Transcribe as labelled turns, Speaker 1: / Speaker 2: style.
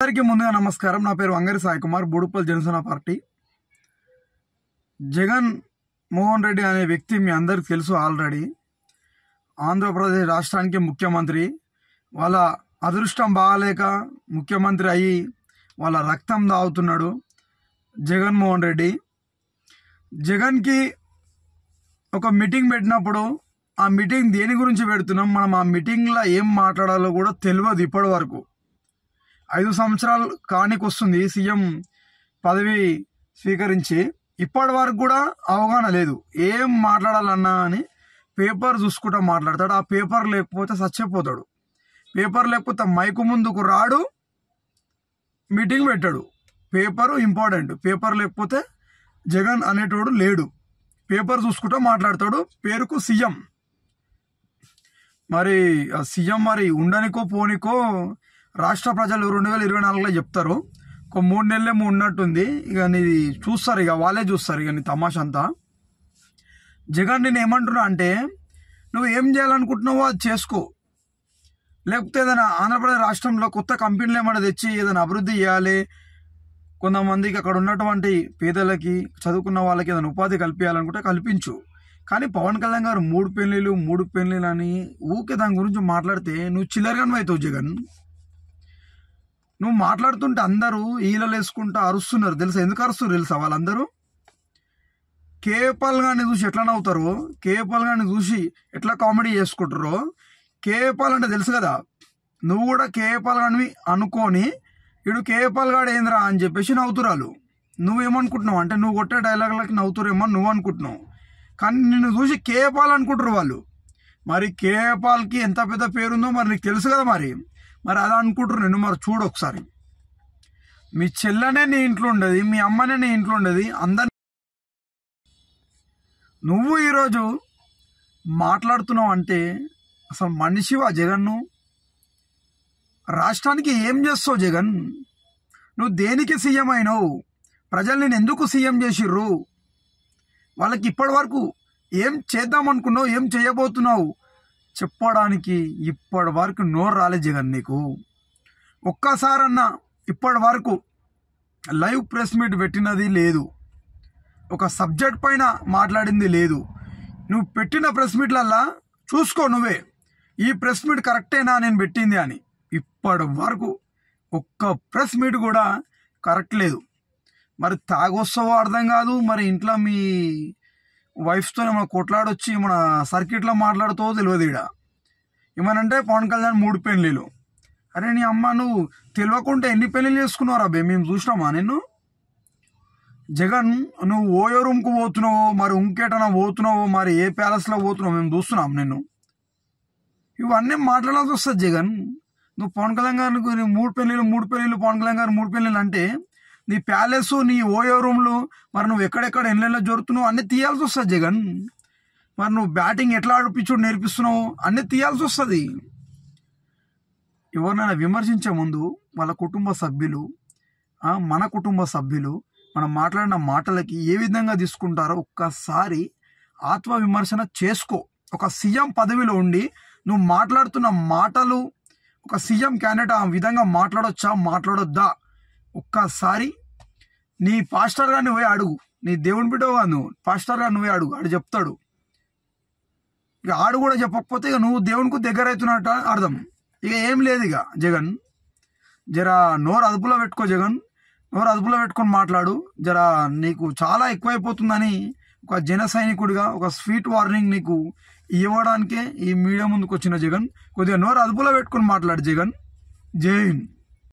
Speaker 1: అందరికీ ముందుగా నమస్కారం. నా పేరు అంగరి సాయి కుమార్, బూడుపల్లి జనసేన పార్టీ. జగన్ మోహన్ రెడ్డి అనే వ్యక్తి మీ అందరికి తెలుసు ఆల్రెడీ. ఆంధ్రప్రదేశ్ రాష్ట్రానికి ముఖ్యమంత్రి. వాళ్ళ అదృష్టం బాగాలేక ముఖ్యమంత్రి అయ్యి వాళ్ళ రక్తం దాగుతున్నాడు జగన్మోహన్ రెడ్డి. జగన్కి ఒక మీటింగ్ పెట్టినప్పుడు ఆ మీటింగ్ దేని గురించి పెడుతున్నాం, మనం ఆ మీటింగ్లో ఏం మాట్లాడాలో కూడా తెలియదు. ఇప్పటి వరకు 5 సంవత్సరాలు కానికి వస్తుంది సీఎం పదవి స్వీకరించి. ఇప్పటి వరకు కూడా అవగాహన లేదు. ఏం మాట్లాడాలన్నా అని పేపర్ చూసుకుంటా మాట్లాడతాడు. ఆ పేపర్ లేకపోతే చచ్చిపోతాడు. పేపర్ లేకపోతే మైకు ముందుకు రాడు, మీటింగ్ పెట్టాడు. Paper important. పేపర్ లేకపోతే జగన్ అనేటోడు లేడు. పేపర్ చూసుకుంటా మాట్లాడతాడు. పేరుకు సీఎం. మరి ఆ సీఎం మరి ఉండనికో పోనికో రాష్ట్ర ప్రజలు 2024లో చెప్తారు. ఒక 3 నెలలేమో ఉన్నట్టుంది. ఇక నీది చూస్తారు, ఇక వాళ్ళే చూస్తారు ఇక నీ తమాషా అంతా. జగన్ నేను ఏమంటున్నా అంటే, నువ్వు ఏం చేయాలనుకుంటున్నావో అది చేసుకో. లేకపోతే ఏదైనా ఆంధ్రప్రదేశ్ రాష్ట్రంలో కొత్త కంపెనీలు ఏమైనా తెచ్చి ఏదైనా అభివృద్ధి చేయాలి, కొంతమందికి అక్కడ ఉన్నటువంటి పేదలకి చదువుకున్న వాళ్ళకి ఏదైనా ఉపాధి కల్పించాలనుకుంటే కల్పించు. కానీ పవన్ కళ్యాణ్ గారు 3 పెళ్ళిళ్ళు అని ఊకే దాని గురించి మాట్లాడితే నువ్వు చిల్లరగానే అవుతావు జగన్. నువ్వు మాట్లాడుతుంటే అందరూ ఈలలు వేసుకుంటూ అరుస్తున్నారు తెలుసా. ఎందుకు అరుస్తున్నారు తెలుసా? వాళ్ళందరూ కేపాల్ గారిని చూసి ఎట్లా నవ్వుతారో, కేపాల్ గారిని చూసి ఎట్లా కామెడీ చేసుకుంటారో. కేపాల్ అంటే తెలుసు కదా, నువ్వు కూడా కేపాల్ గారిని అనుకొని ఇడు కేపాల్ గాడు ఏంద్రా అని చెప్పేసి నవ్వుతురాలు. నువ్వేమనుకుంటున్నావు అంటే, నువ్వు కొట్టే డైలాగులకి నవ్వుతురేమో నువ్వు అనుకుంటున్నావు. కానీ నిన్ను చూసి కేపాల్ అనుకుంటారు వాళ్ళు. మరి కేపాల్కి ఎంత పెద్ద పేరుందో మరి నీకు తెలుసు కదా. మరి అలా అనుకుంటారు నిన్ను. మరి చూడు ఒకసారి, మీ చెల్లెనే నీ ఇంట్లో ఉండదు, మీ అమ్మనే నీ ఇంట్లో ఉండదు, అందరి నువ్వు ఈరోజు మాట్లాడుతున్నావు అంటే అసలు మనిషివా జగన్ను? రాష్ట్రానికి ఏం చేస్తావు జగన్? నువ్వు దేనికి సీఎం అయినావు? ప్రజలు నేను ఎందుకు సీఎం చేసిర్రు? వాళ్ళకి ఇప్పటి వరకు ఏం చేద్దాం అనుకున్నావు, ఏం చేయబోతున్నావు చెప్పడానికి ఇప్పటి వరకు నోరు రాలే జగన్ నీకు. ఒక్కసారన్నా ఇప్పటి వరకు లైవ్ ప్రెస్ మీట్ పెట్టినది లేదు, ఒక సబ్జెక్ట్ పైన మాట్లాడింది లేదు. నువ్వు పెట్టిన ప్రెస్ మీట్లల్లా చూసుకో నువ్వే, ఈ ప్రెస్ మీట్ కరెక్టేనా నేను పెట్టింది అని. ఇప్పటి వరకు ఒక్క ప్రెస్ మీట్ కూడా కరెక్ట్ లేదు. మరి తాగొస్తావో అర్థం కాదు, మరి ఇంట్లో మీ వైఫ్తో మన కొట్లాడొచ్చి మన సర్కిట్లో మాట్లాడుతూ తెలియదు. ఈడ ఏమనంటే పవన్ కళ్యాణ్ 3 పెళ్ళిళ్ళు. అరే నీ అమ్మ, నువ్వు తెలియకుండా ఎన్ని పెళ్ళిళ్ళు చేసుకున్నావు అబ్బే, మేము చూసినామా నిన్ను? జగన్ నువ్వు ఓయో రూమ్కు పోతున్నావో, మరి ఇంకేటన్నా పోతున్నావో, మరి ఏ ప్యాలెస్లో పోతున్నావో మేము చూస్తున్నాం నిన్ను. ఇవన్నీ మాట్లాడాల్సి వస్తుంది జగన్. నువ్వు పవన్ కళ్యాణ్ గారికి 3 పెళ్ళిళ్ళు పవన్ కళ్యాణ్ గారు 3 పెళ్ళిళ్ళు అంటే నీ ప్యాలెస్, నీ ఓయో రూమ్లు, మరి నువ్వు ఎక్కడెక్కడ ఎన్నెల్లో జరుగుతున్నావు అన్నీ తీయాల్సి వస్తుంది జగన్. మరి నువ్వు బ్యాటింగ్ ఎట్లా ఆడిపించుడు నేర్పిస్తున్నావు అన్నీ తీయాల్సి వస్తుంది. ఎవరినైనా విమర్శించే ముందు వాళ్ళ కుటుంబ సభ్యులు, మన కుటుంబ సభ్యులు మనం మాట్లాడిన మాటలకి ఏ విధంగా తీసుకుంటారో ఒక్కసారి ఆత్మవిమర్శన చేసుకో. ఒక సీఎం పదవిలో ఉండి నువ్వు మాట్లాడుతున్న మాటలు, ఒక సీఎం క్యాండిడేట్ ఆ విధంగా మాట్లాడొచ్చా మాట్లాడొద్దా ఒక్కసారి నీ పాస్టర్ గారిని పోయి అడుగు. నీ దేవుని బిడ్డవు కాదు నువ్వు, పాస్టర్ గారిని పోయి అడుగు, ఆడు చెప్తాడు. ఇక ఆడు కూడా చెప్పకపోతే ఇక నువ్వు దేవునికి దగ్గర అవుతున్నట్టు అర్థం. ఇక ఏం లేదు ఇక జగన్. జరా నోరు అదుపులో పెట్టుకో జగన్, నోరు అదుపులో పెట్టుకొని మాట్లాడు. జరా నీకు చాలా ఎక్కువైపోతుందని ఒక జన సైనికుడిగా ఒక స్వీట్ వార్నింగ్ నీకు ఇవ్వడానికే ఈ మీడియా ముందుకు వచ్చిన జగన్. కొద్దిగా నోరు అదుపులో పెట్టుకొని మాట్లాడు జగన్. జై హింద్.